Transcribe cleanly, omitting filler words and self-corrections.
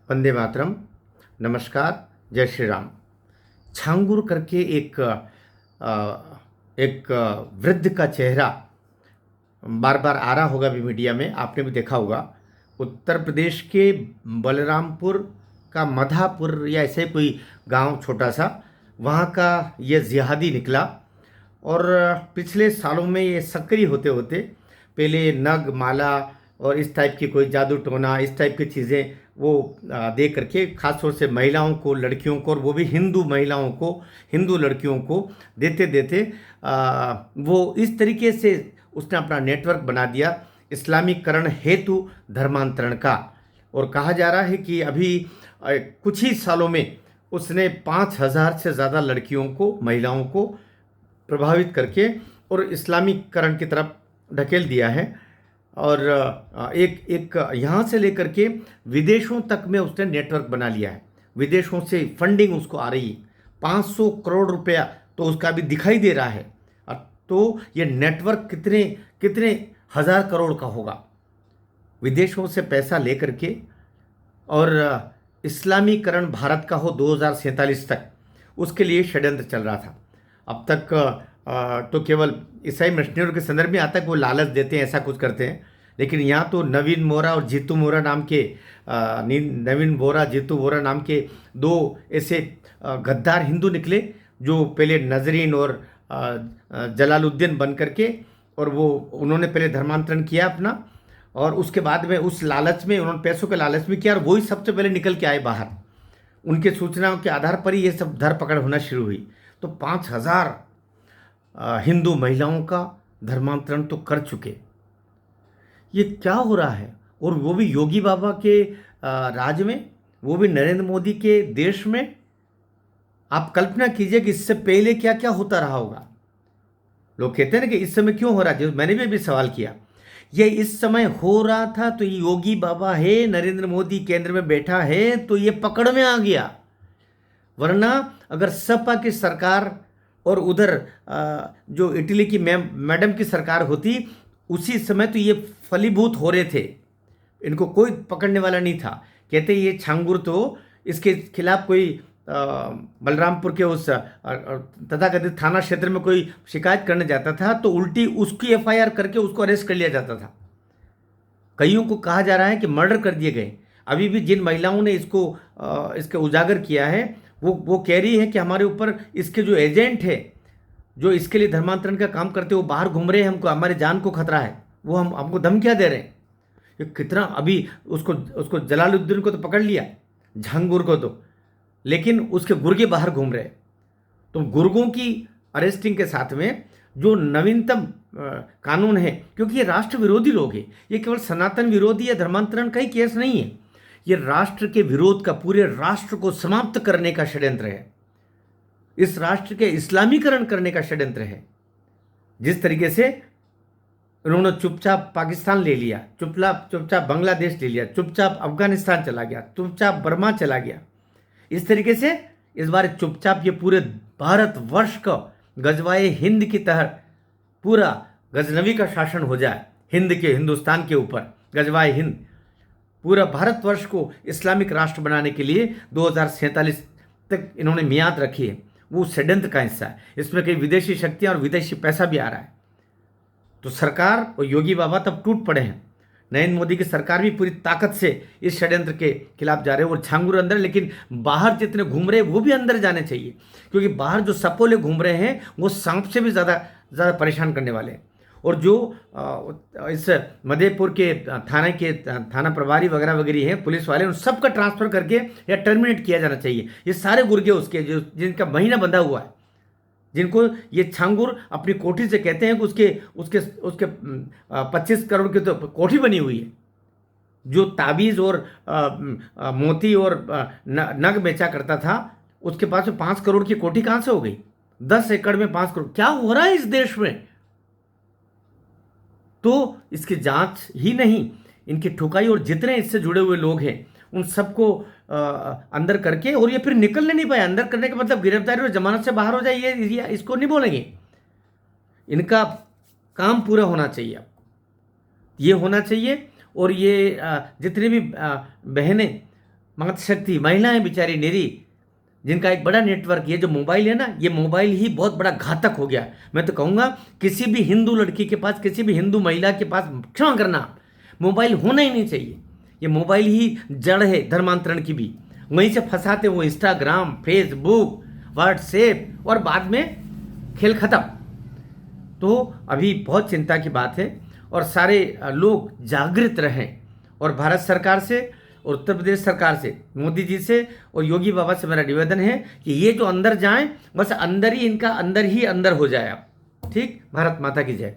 वंदे मातरम। नमस्कार। जय श्री राम। छांगुर करके एक वृद्ध का चेहरा बार बार आ रहा होगा भी, मीडिया में आपने भी देखा होगा। उत्तर प्रदेश के बलरामपुर का मधापुर या ऐसे कोई गांव छोटा सा, वहाँ का ये जिहादी निकला। और पिछले सालों में ये सक्रिय होते होते पहले नग माला और इस टाइप की कोई जादू टोना इस टाइप की चीज़ें वो दे करके खास तौर से महिलाओं को, लड़कियों को, और वो भी हिंदू महिलाओं को, हिंदू लड़कियों को देते देते वो इस तरीके से उसने अपना नेटवर्क बना दिया इस्लामीकरण हेतु धर्मांतरण का। और कहा जा रहा है कि अभी कुछ ही सालों में उसने 5,000 से ज़्यादा लड़कियों को, महिलाओं को प्रभावित करके और इस्लामीकरण की तरफ ढकेल दिया है। और एक एक यहाँ से लेकर के विदेशों तक में उसने नेटवर्क बना लिया है। विदेशों से फंडिंग उसको आ रही है, 500 करोड़ रुपया तो उसका भी दिखाई दे रहा है। तो ये नेटवर्क कितने कितने हज़ार करोड़ का होगा, विदेशों से पैसा लेकर के। और इस्लामीकरण भारत का हो 2047 तक, उसके लिए षड्यंत्र चल रहा था। अब तक तो केवल ईसाई मिशनरियों के संदर्भ में आता है कि वो लालच देते हैं, ऐसा कुछ करते हैं। लेकिन यहाँ तो नवीन बोरा और जीतू बोरा नाम के नवीन बोरा, जीतू बोरा नाम के दो ऐसे गद्दार हिंदू निकले, जो पहले नजरीन और जलालुद्दीन बन करके, और वो उन्होंने पहले धर्मांतरण किया अपना, और उसके बाद में उस लालच में उन्होंने पैसों के लालच में किया, और वही सबसे पहले निकल के आए बाहर। उनके सूचनाओं के आधार पर ही ये सब धरपकड़ होना शुरू हुई। तो 5,000 हिंदू महिलाओं का धर्मांतरण तो कर चुके। ये क्या हो रहा है? और वो भी योगी बाबा के राज में, वो भी नरेंद्र मोदी के देश में। आप कल्पना कीजिए कि इससे पहले क्या क्या होता रहा होगा। लोग कहते हैं ना कि इस समय क्यों हो रहा है, मैंने भी अभी सवाल किया। ये इस समय हो रहा था तो ये योगी बाबा है, नरेंद्र मोदी केंद्र में बैठा है, तो ये पकड़ में आ गया। वरना अगर सपा की सरकार और उधर जो इटली की मैडम की सरकार होती, उसी समय तो ये फलीभूत हो रहे थे, इनको कोई पकड़ने वाला नहीं था। कहते ये छांगुर तो इसके खिलाफ कोई बलरामपुर के उस तथाकथित थाना क्षेत्र में कोई शिकायत करने जाता था तो उल्टी उसकी एफआईआर करके उसको अरेस्ट कर लिया जाता था। कईयों को कहा जा रहा है कि मर्डर कर दिए गए। अभी भी जिन महिलाओं ने इसके उजागर किया है, वो कह रही है कि हमारे ऊपर इसके जो एजेंट है, जो इसके लिए धर्मांतरण का काम करते, वो बाहर घूम रहे हैं, हमको हमारे जान को खतरा है, वो हमको धमकियां दे रहे हैं। ये कितना, अभी उसको जलालुद्दीन को तो पकड़ लिया, झांगुर को तो, लेकिन उसके गुर्गे बाहर घूम रहे। तो गुर्गों की अरेस्टिंग के साथ में जो नवीनतम कानून है, क्योंकि ये राष्ट्र विरोधी लोग हैं, ये केवल सनातन विरोधी या धर्मांतरण का ही केस नहीं है, ये राष्ट्र के विरोध का, पूरे राष्ट्र को समाप्त करने का षड्यंत्र है, इस राष्ट्र के इस्लामीकरण करने का षड्यंत्र है। जिस तरीके से उन्होंने चुपचाप पाकिस्तान ले लिया, चुपचाप बांग्लादेश ले लिया, चुपचाप अफगानिस्तान चला गया, चुपचाप बर्मा चला गया, इस तरीके से इस बार चुपचाप ये पूरे भारतवर्ष का गजवाए हिंद की तरह पूरा गजनवी का शासन हो जाए, हिंदुस्तान के ऊपर गजवाए हिंद, पूरा भारतवर्ष को इस्लामिक राष्ट्र बनाने के लिए 2047 तक इन्होंने मियाद रखी है। वो षड्यंत्र का हिस्सा है। इसमें कई विदेशी शक्तियां और विदेशी पैसा भी आ रहा है। तो सरकार और योगी बाबा तब टूट पड़े हैं। नरेंद्र मोदी की सरकार भी पूरी ताकत से इस षड्यंत्र के खिलाफ जा रहे हैं। और छांगुर अंदर, लेकिन बाहर जितने घूम रहे हैं वो भी अंदर जाने चाहिए, क्योंकि बाहर जो सपोले घूम रहे हैं वो सांप से भी ज़्यादा परेशान करने वाले हैं। और जो इस मधेपुर के थाना प्रभारी वगैरह वगैरह हैं, पुलिस वाले, उन सबका ट्रांसफर करके या टर्मिनेट किया जाना चाहिए। ये सारे गुर्गे उसके जिनका महीना बंधा हुआ है, जिनको ये छांगुर अपनी कोठी से कहते हैं कि उसके 25 करोड़ की तो कोठी बनी हुई है, जो ताबीज़ और मोती और नग बेचा करता था, उसके पास 5 करोड़ की कोठी कहाँ से हो गई? 10 एकड़ में 5 करोड़, क्या हो रहा है इस देश में? तो इसकी जांच ही नहीं, इनकी ठुकाई, और जितने इससे जुड़े हुए लोग हैं उन सबको अंदर करके, और ये फिर निकलने नहीं पाए। अंदर करने का मतलब गिरफ्तारी और जमानत से बाहर हो जाए, ये इसको नहीं बोलेंगे। इनका काम पूरा होना चाहिए, ये होना चाहिए। और ये जितनी भी बहनें मातृशक्ति महिलाएं बेचारी निरी, जिनका एक बड़ा नेटवर्क, ये जो मोबाइल है ना, ये मोबाइल ही बहुत बड़ा घातक हो गया। मैं तो कहूँगा किसी भी हिंदू लड़की के पास, किसी भी हिंदू महिला के पास, क्षमा करना, मोबाइल होना ही नहीं चाहिए। ये मोबाइल ही जड़ है धर्मांतरण की भी। वहीं से फंसाते वो इंस्टाग्राम, फेसबुक, व्हाट्सएप, और बाद में खेल खत्म। तो अभी बहुत चिंता की बात है, और सारे लोग जागृत रहें। और भारत सरकार से और उत्तर प्रदेश सरकार से, मोदी जी से और योगी बाबा से मेरा निवेदन है कि ये जो अंदर जाएं, बस अंदर ही इनका अंदर हो जाए। अब ठीक, भारत माता की जय।